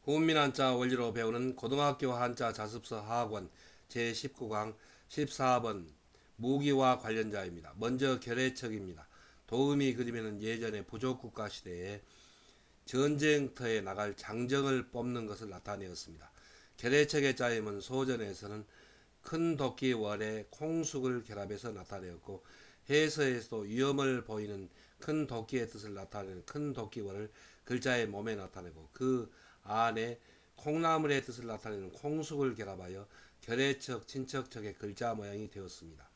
훈민 한자 원리로 배우는 고등학교 한자 자습서 하학원 제19강 14번 무기와 관련자입니다. 먼저 결해척입니다. 도음이 그림에는 예전에 부족국가 시대에 전쟁터에 나갈 장정을 뽑는 것을 나타내었습니다. 결해척의 짜임은 소전에서는 큰 도끼 월에 콩숙을 결합해서 나타내었고, 해서에서도 위험을 보이는 큰 도끼의 뜻을 나타내는 큰 도끼월을 글자의 몸에 나타내고, 그 안에 콩나물의 뜻을 나타내는 콩숙을 결합하여 결해척, 친척척의 글자 모양이 되었습니다.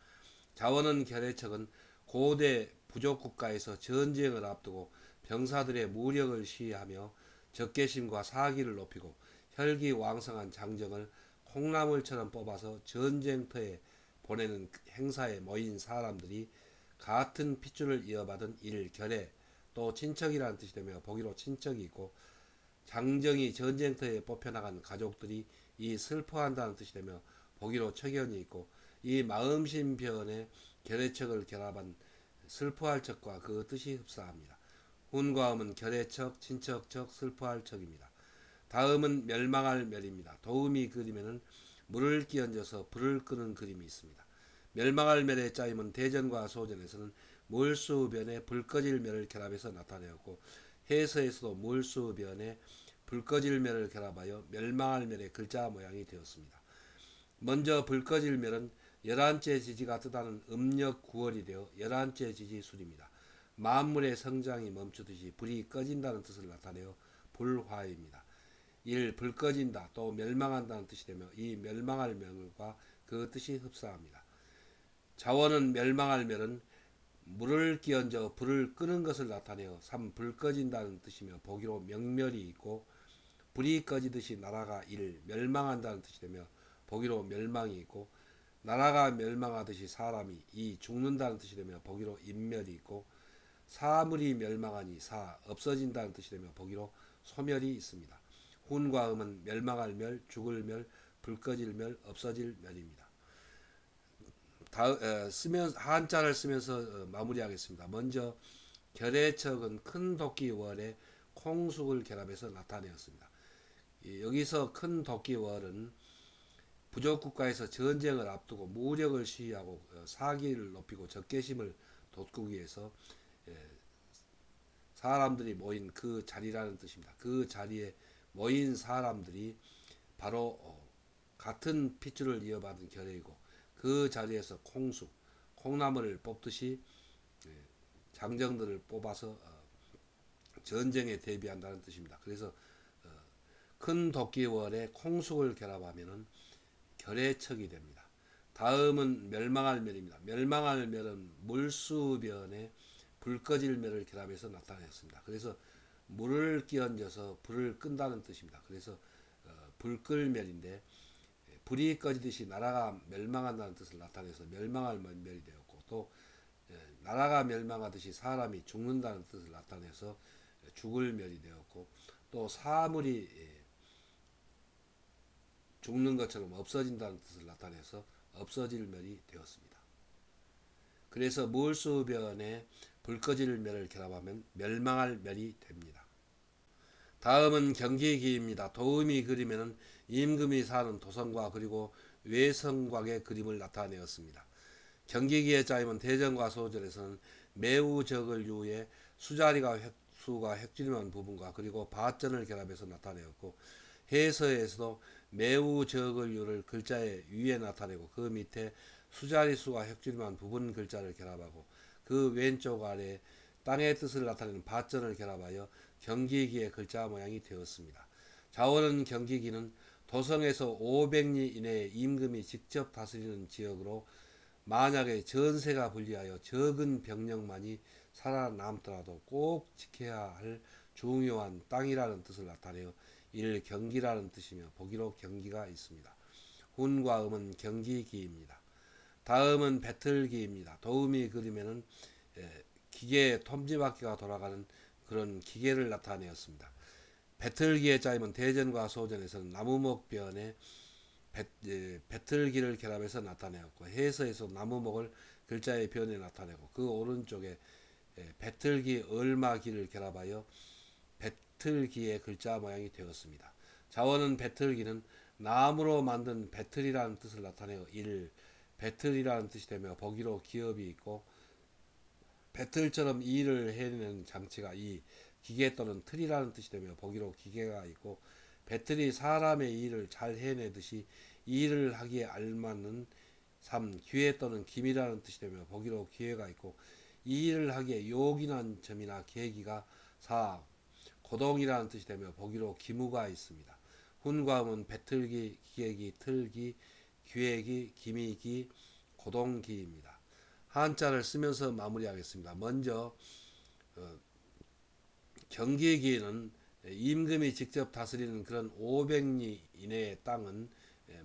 자원은 결해척은 고대 부족 국가에서 전쟁을 앞두고 병사들의 무력을 시위하며 적개심과 사기를 높이고 혈기왕성한 장정을 콩나물처럼 뽑아서 전쟁터에 보내는 행사에 모인 사람들이 같은 핏줄을 이어받은 일결에, 또 친척이라는 뜻이 되며 보기로 친척이 있고, 장정이 전쟁터에 뽑혀나간 가족들이 이 슬퍼한다는 뜻이 되며 보기로 척연이 있고, 이 마음심편에 결해척을 결합한 슬퍼할 척과 그 뜻이 흡사합니다. 훈과 음은 결해척, 친척척, 슬퍼할 척입니다. 다음은 멸망할 멸입니다. 도음이 그림에는 물을 끼얹어서 불을 끄는 그림이 있습니다. 멸망할 멸의 짜임은 대전과 소전에서는 물수변에 불 꺼질 멸을 결합해서 나타내었고, 해서에서도 물수변에 불 꺼질 멸을 결합하여 멸망할 멸의 글자 모양이 되었습니다. 먼저 불 꺼질 멸은 열한째 지지가 뜻하는 음력 9월이 되어 열한째 지지술입니다. 만물의 성장이 멈추듯이 불이 꺼진다는 뜻을 나타내어 불화입니다. 불 꺼진다, 또 멸망한다는 뜻이 되며 이 멸망할 멸과 그 뜻이 흡사합니다. 자원은 멸망할 멸은 물을 끼얹어 불을 끄는 것을 나타내어 불 꺼진다는 뜻이며 보기로 명멸이 있고, 불이 꺼지듯이 나라가 멸망한다는 뜻이 되며 보기로 멸망이 있고, 나라가 멸망하듯이 사람이 죽는다는 뜻이 되며 보기로 인멸이 있고, 사물이 멸망하니 없어진다는 뜻이 되며 보기로 소멸이 있습니다. 훈과 음은 멸망할 멸, 죽을 멸, 불 꺼질 멸, 없어질 멸입니다. 한자를 쓰면서 마무리하겠습니다. 먼저 결해척은 큰 도끼 월에 콩숙을 결합해서 나타내었습니다. 여기서 큰 도끼 월은 부족 국가에서 전쟁을 앞두고 무력을 시위하고 사기를 높이고 적개심을 돋구기 위해서 사람들이 모인 그 자리라는 뜻입니다. 그 자리에 모인 사람들이 바로 같은 핏줄을 이어받은 결의이고, 그 자리에서 콩나물을 뽑듯이 장정들을 뽑아서 전쟁에 대비한다는 뜻입니다. 그래서 큰 도끼월에 콩숙을 결합하면 결해척이 됩니다. 다음은 멸망할 멸입니다. 멸망할 멸은 물수변에 불 꺼질 멸을 결합해서 나타냈습니다. 그래서 물을 끼얹어서 불을 끈다는 뜻입니다. 그래서 불 끌 멸인데, 불이 꺼지듯이 나라가 멸망한다는 뜻을 나타내서 멸망할 멸이 되었고, 또 나라가 멸망하듯이 사람이 죽는다는 뜻을 나타내서 죽을 멸이 되었고, 또 사물이 죽는 것처럼 없어진다는 뜻을 나타내서 없어질 멸이 되었습니다. 그래서 물수변에 불 꺼질 멸을 결합하면 멸망할 멸이 됩니다. 다음은 경기기입니다. 도음이 그림에는 임금이 사는 도성과 그리고 외성곽의 그림을 나타내었습니다. 경기기의 짜임은 대전과 소전에서는 매우 적을 유에 수자리가 수가 획진한 부분과 그리고 바전을 결합해서 나타내었고, 해서에서도 매우 적을 유를 글자의 위에 나타내고 그 밑에 수자리 수가 획진한 부분 글자를 결합하고 그 왼쪽 아래 땅의 뜻을 나타내는 바전을 결합하여 경기기의 글자 모양이 되었습니다. 자원은 경기기는 도성에서 500리 이내에 임금이 직접 다스리는 지역으로 만약에 전세가 불리하여 적은 병력만이 살아남더라도 꼭 지켜야 할 중요한 땅이라는 뜻을 나타내어 경기라는 뜻이며 보기로 경기가 있습니다. 훈과 음은 경기기입니다. 다음은 배틀기입니다. 도음이 그림에는 기계 톱니바퀴가 돌아가는 그런 기계를 나타내었습니다. 배틀기의 짜임은 대전과 소전에서는 나무목변에 배틀기를 결합해서 나타내었고, 해서에서 나무목을 글자의 변에 나타내고 그 오른쪽에 배틀기 얼마기를 결합하여 배틀기의 글자 모양이 되었습니다. 자원은 배틀기는 나무로 만든 배틀이라는 뜻을 나타내어 일, 배틀이라는 뜻이 되며 보기로 기업이 있고 배틀처럼 일을 해내는 장치가 이, 기계 또는 틀이라는 뜻이 되며 보기로 기계가 있고 배틀이 사람의 일을 잘 해내듯이 일을 하기에 알맞는 3. 기회 또는 기미라는 뜻이 되며 보기로 기회가 있고 이 일을 하기에 요긴한 점이나 계기가 4. 고동이라는 뜻이 되며 보기로 기무가 있습니다. 훈과음은 배틀기, 기계기, 틀기, 기획기, 기미기, 고동기입니다. 한자를 쓰면서 마무리하겠습니다. 먼저 경기기는 임금이 직접 다스리는 그런 500리 이내의 땅은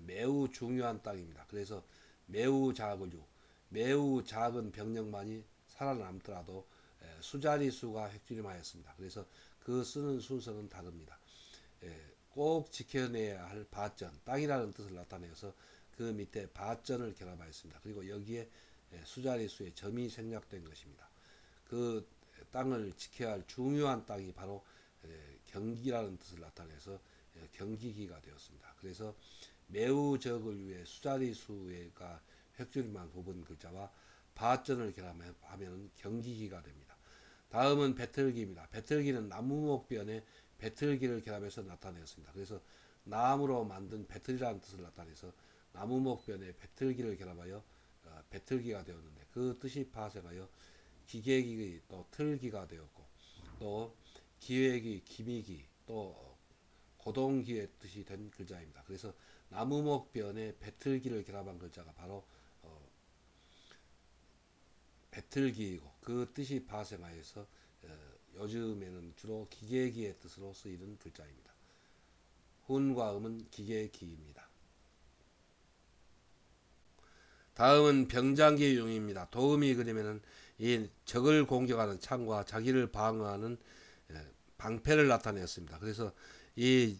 매우 중요한 땅입니다. 그래서 매우 작으죠. 매우 작은 병력만이 살아남더라도 수자리 수가 획주림하였습니다. 그래서 그 쓰는 순서는 다릅니다. 꼭 지켜내야 할 밭전, 땅이라는 뜻을 나타내서 그 밑에 밭전을 결합하였습니다. 그리고 여기에 수자리 수의 점이 생략된 것입니다. 그 땅을 지켜야 할 중요한 땅이 바로 경기라는 뜻을 나타내서 경기기가 되었습니다. 그래서 매우 적을 위해 수자리 수가 획줄만 부분 글자와 바전을 결합하면 경기기가 됩니다. 다음은 배틀기입니다. 배틀기는 나무목변에 배틀기를 결합해서 나타내었습니다. 그래서 나무로 만든 배틀이라는 뜻을 나타내서 나무목변에 배틀기를 결합하여 배틀기가 되었는데 그 뜻이 파생하여 기계기 또 틀기가 되었고 또 기획기, 기미기 또 고동기의 뜻이 된 글자입니다. 그래서 나무목변에 배틀기를 결합한 글자가 바로 배틀기이고 그 뜻이 파생하여서 요즘에는 주로 기계기의 뜻으로 쓰이는 글자입니다. 훈과 음은 기계기입니다. 다음은 병장기용입니다. 도음이 그리면은 이 적을 공격하는 창과 자기를 방어하는 방패를 나타내었습니다. 그래서 이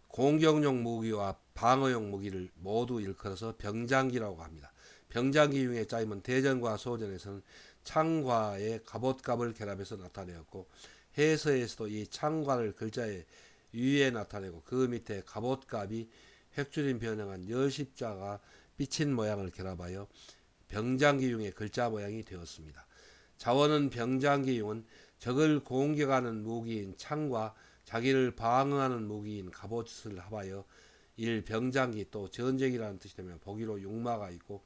공격용 무기와 방어용 무기를 모두 일컬어서 병장기라고 합니다. 병장기용의 짜임은 대전과 소전에서는 창과의 갑옷갑을 결합해서 나타내었고 해서에서도 이 창과를 글자의 위에 나타내고 그 밑에 갑옷갑이 획줄임 변형한 열십자가 삐친 모양을 결합하여 병장기용의 글자 모양이 되었습니다. 자원은 병장기용은 적을 공격하는 무기인 창과 자기를 방어하는 무기인 갑옷을 합하여 일 병장기 또 전쟁이라는 뜻이 되며 보기로 용마가 있고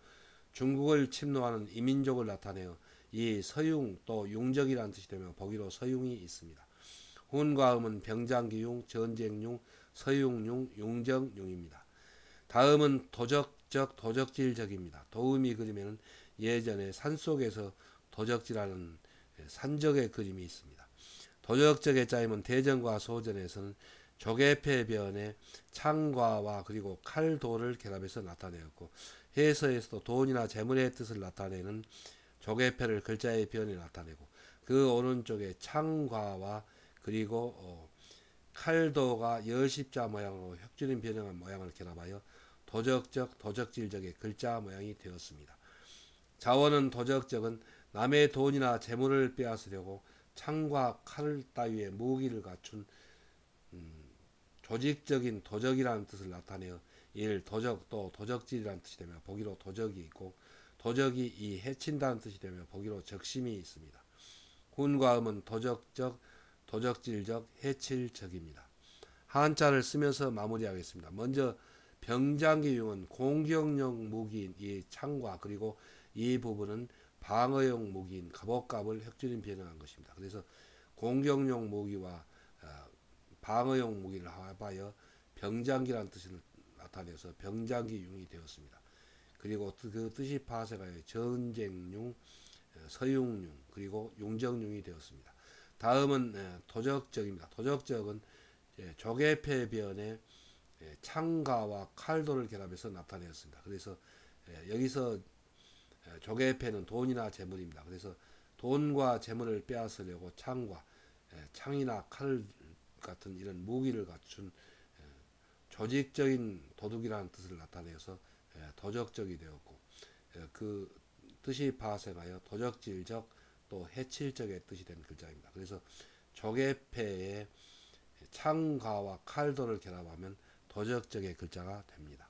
중국을 침노하는 이민족을 나타내어 이 서융 또 용적이라는 뜻이 되며 보기로 서융이 있습니다. 훈과 음은 병장기용, 전쟁용, 서융용, 용정용입니다. 다음은 도적적, 도적질적입니다. 도음이 그리면 예전에 산속에서 도적질하는 산적의 그림이 있습니다. 도적적의 짜임은 대전과 소전에서는 조개패변에 창과와 그리고 칼도를 결합해서 나타내었고 해서에서도 돈이나 재물의 뜻을 나타내는 조개패를 글자의 변에 나타내고 그 오른쪽에 창과와 그리고 칼도가 열십자 모양으로 혁주림 변형한 모양을 결합하여 도적적, 도적질적의 글자 모양이 되었습니다. 자원은 도적적은 남의 돈이나 재물을 빼앗으려고 창과 칼 따위의 무기를 갖춘 조직적인 도적이라는 뜻을 나타내어 일 도적 또 도적질이라는 뜻이 되며 보기로 도적이 있고 도적이 이 해친다는 뜻이 되며 보기로 적심이 있습니다. 훈과 음은 도적적, 도적질적, 해칠적입니다. 한자를 쓰면서 마무리하겠습니다. 먼저 병장기용은 공격용 무기인 이 창과 그리고 이 부분은 방어용 무기인 갑옷갑을 획줄임 변형한 것입니다. 그래서 공격용 무기와 방어용 무기를 합하여 병장기라는 뜻을 나타내서 병장기용이 되었습니다. 그리고 그 뜻이 파생하여 전쟁용, 서용용 그리고 용정용이 되었습니다. 다음은 도적적입니다. 도적적은 조개패변에 창가와 칼도를 결합해서 나타내었습니다. 그래서 여기서 조개패는 돈이나 재물입니다. 그래서 돈과 재물을 빼앗으려고 창과 창이나 칼 같은 이런 무기를 갖춘 조직적인 도둑이라는 뜻을 나타내서 도적적이 되었고 그 뜻이 파생하여 도적질적 또 해칠적의 뜻이 된 글자입니다. 그래서 조개패에 창과와 칼도를 결합하면 도적적의 글자가 됩니다.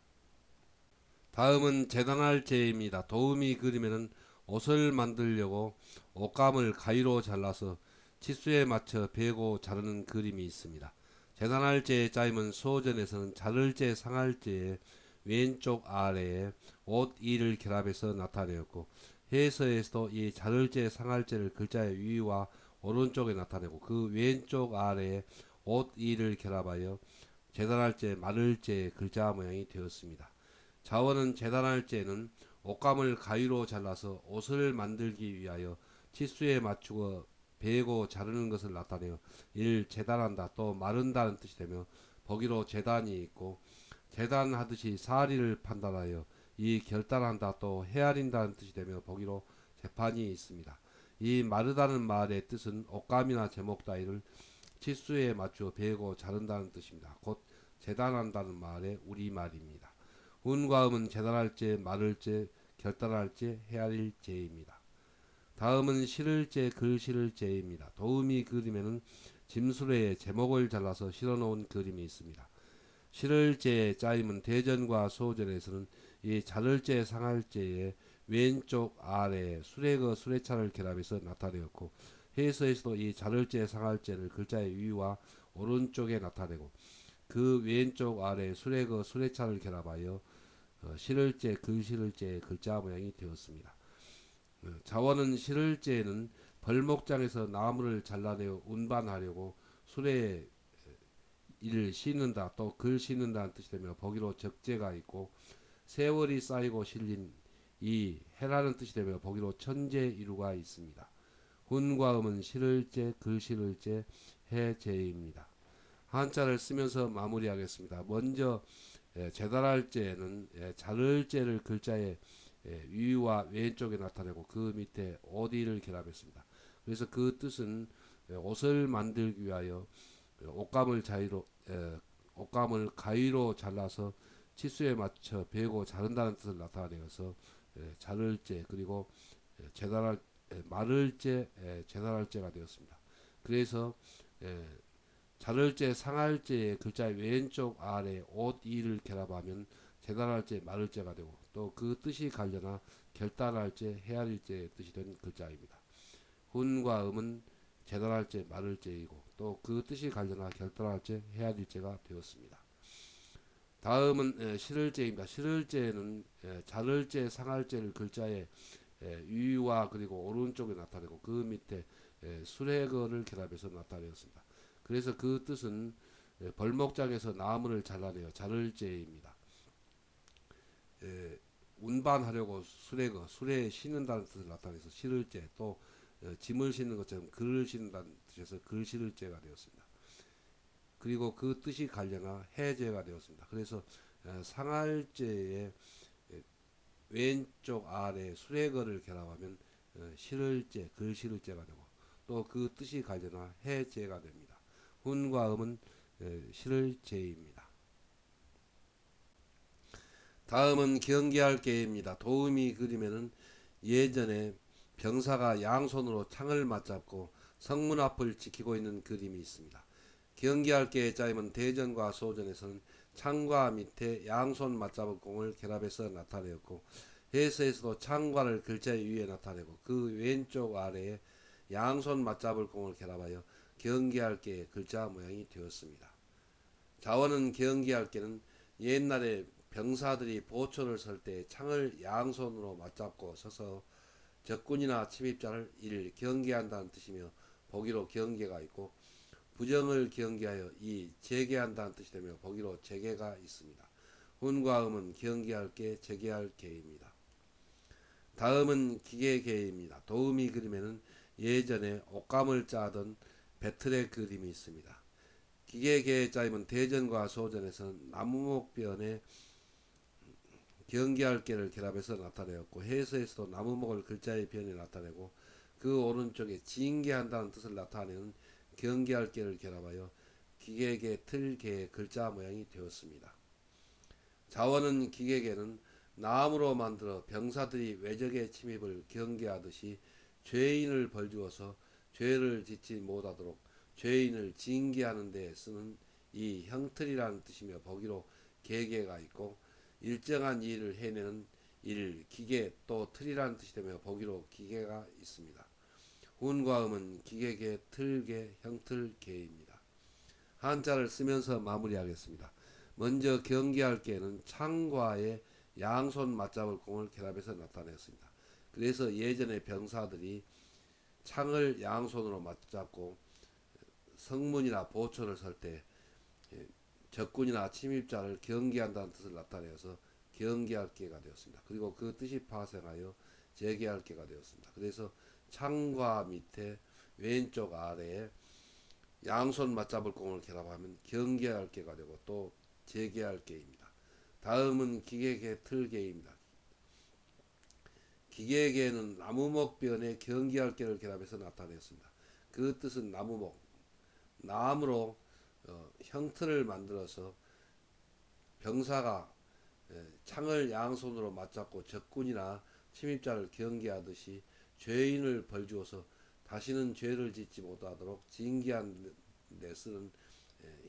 다음은 재단할 제입니다. 도우미 그림에는 옷을 만들려고 옷감을 가위로 잘라서 치수에 맞춰 베고 자르는 그림이 있습니다. 재단할 제의 짜임은 소전에서는 자를 제, 상할 제의 왼쪽 아래에 옷, 이를 결합해서 나타내었고 해서에서도 이 자를 제, 상할 제를 글자의 위와 오른쪽에 나타내고 그 왼쪽 아래에 옷, 이를 결합하여 재단할 제, 마를 제의 글자 모양이 되었습니다. 자원은 재단할 제는 옷감을 가위로 잘라서 옷을 만들기 위하여 치수에 맞추어 베고 자르는 것을 나타내어 이를 재단한다 또 마른다는 뜻이 되며 보기로 재단이 있고 재단하듯이 사리를 판단하여 이 결단한다 또 헤아린다는 뜻이 되며 보기로 재판이 있습니다. 이 마르다는 말의 뜻은 옷감이나 제목 따위를 치수에 맞추어 베고 자른다는 뜻입니다. 곧 재단한다는 말의 우리말입니다. 운과 음은 재단할 제, 마를 제, 결단할 제, 헤아릴 제입니다. 다음은 실을 제, 글 실을 제입니다. 도우미 그림에는 짐수레에 제목을 잘라서 실어놓은 그림이 있습니다. 실을 제의 짜임은 대전과 소전에서는 이 자를 제, 상할 제의 왼쪽 아래에 수레거 수레차를 결합해서 나타내었고 해서에서도 이 자를 제, 상할 제를 글자의 위와 오른쪽에 나타내고 그 왼쪽 아래 수레거 수레차를 결합하여 실을제, 글실을제의 글자 모양이 되었습니다. 자원은 실을제는 벌목장에서 나무를 잘라내어 운반하려고 수레에 일 싣는다 또 글 싣는다는 뜻이 되며 보기로 적재가 있고 세월이 쌓이고 실린 이 해라는 뜻이 되며 보기로 천재 이루가 있습니다. 훈과 음은 실을제, 글실을제, 해제입니다. 한자를 쓰면서 마무리하겠습니다. 먼저 재단할 제는 자를 제를 글자의 위와 왼쪽에 나타내고 그 밑에 어디를 결합했습니다. 그래서 그 뜻은 옷을 만들기 위하여 옷감을 옷감을 가위로 잘라서 치수에 맞춰 베고 자른다는 뜻을 나타내어서 자를 제 그리고 재단할 마를 제 재단할 제가 되었습니다. 그래서 자를제, 상할제의 글자의 왼쪽 아래 옷, 이를 결합하면 재단할제, 마를제가 되고 또 그 뜻이 갈려나 결단할제, 헤아릴제의 뜻이 된 글자입니다. 훈과 음은 재단할제, 마를제이고 또 그 뜻이 갈려나 결단할제, 헤아릴제가 되었습니다. 다음은 실을제입니다. 실을제는 자를제, 상할제를 글자의 위와 그리고 오른쪽에 나타내고 그 밑에 수레거를 결합해서 나타내었습니다. 그래서 그 뜻은 벌목장에서 나무를 잘라내어 자를제입니다. 운반하려고 수레에 싣는다는 뜻을 나타내서 실을제 또 짐을 싣는 것처럼 글을 싣는다는 뜻에서 글 실을제가 되었습니다. 그리고 그 뜻이 갈려나 해제가 되었습니다. 그래서 상할제의 왼쪽 아래 수레거를 결합하면 실을제, 글 실을제가 되고 또 그 뜻이 갈려나 해제가 됩니다. 훈과 음은 실을제입니다. 다음은 경계할 계입니다. 도우미 그림에는 예전에 병사가 양손으로 창을 맞잡고 성문 앞을 지키고 있는 그림이 있습니다. 경계할 계의 짜임은 대전과 소전에서는 창과 밑에 양손 맞잡은 공을 결합해서 나타내었고 해서에서도 창과를 글자 위에 나타내고 그 왼쪽 아래에 양손 맞잡을 공을 결합하여 경계할 계의 글자 모양이 되었습니다. 자원은 경계할 계는 옛날에 병사들이 보초를 설 때 창을 양손으로 맞잡고 서서 적군이나 침입자를 경계한다는 뜻이며 보기로 경계가 있고 부정을 경계하여 재계한다는 뜻이 되며 보기로 재계가 있습니다. 훈과 음은 경계할 계, 재계할 계입니다. 다음은 기계계입니다. 도우미 그림에는 예전에 옷감을 짜던 배틀의 그림이 있습니다. 기계계의 짜임은 대전과 소전에서는 나무목변에 경계할 계를 결합해서 나타내었고 해서에서도 나무목을 글자의 변에 나타내고 그 오른쪽에 징계한다는 뜻을 나타내는 경계할 계를 결합하여 기계계, 틀계의 글자 모양이 되었습니다. 자원은 기계계는 나무로 만들어 병사들이 외적의 침입을 경계하듯이 죄인을 벌주어서 죄를 짓지 못하도록 죄인을 징계하는 데 쓰는 이 형틀이라는 뜻이며 보기로 계계가 있고 일정한 일을 해내는 일, 기계 또 틀이라는 뜻이 되며 보기로 기계가 있습니다. 운과 음은 기계계, 틀계, 형틀계입니다. 한자를 쓰면서 마무리하겠습니다. 먼저 경계할 계는 창과의 양손 맞잡을 공을 결합해서 나타냈습니다. 그래서 예전에 병사들이 창을 양손으로 맞잡고 성문이나 보초를 설 때 적군이나 침입자를 경계한다는 뜻을 나타내어서 경계할계가 되었습니다. 그리고 그 뜻이 파생하여 재계할계가 되었습니다. 그래서 창과 밑에 왼쪽 아래에 양손 맞잡을 공을 결합하면 경계할계가 되고 또 재계할계입니다. 다음은 기계계 틀계입니다. 기계계는 나무목변에 경계할계를 결합해서 나타냈습니다. 그 뜻은 나무목, 나무로 형틀을 만들어서 병사가 창을 양손으로 맞잡고 적군이나 침입자를 경계하듯이 죄인을 벌주어서 다시는 죄를 짓지 못하도록 징계한 데 쓰는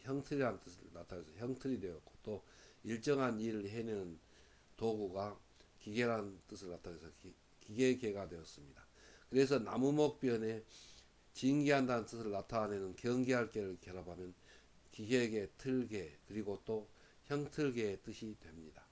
형틀이라는 뜻을 나타내서 형틀이 되었고 또 일정한 일을 해내는 도구가 기계라는 뜻을 나타내서 기계계가 되었습니다. 그래서 나무목변에 징계한다는 뜻을 나타내는 경계할 계를 결합하면 기계계, 틀계 그리고 또 형틀계의 뜻이 됩니다.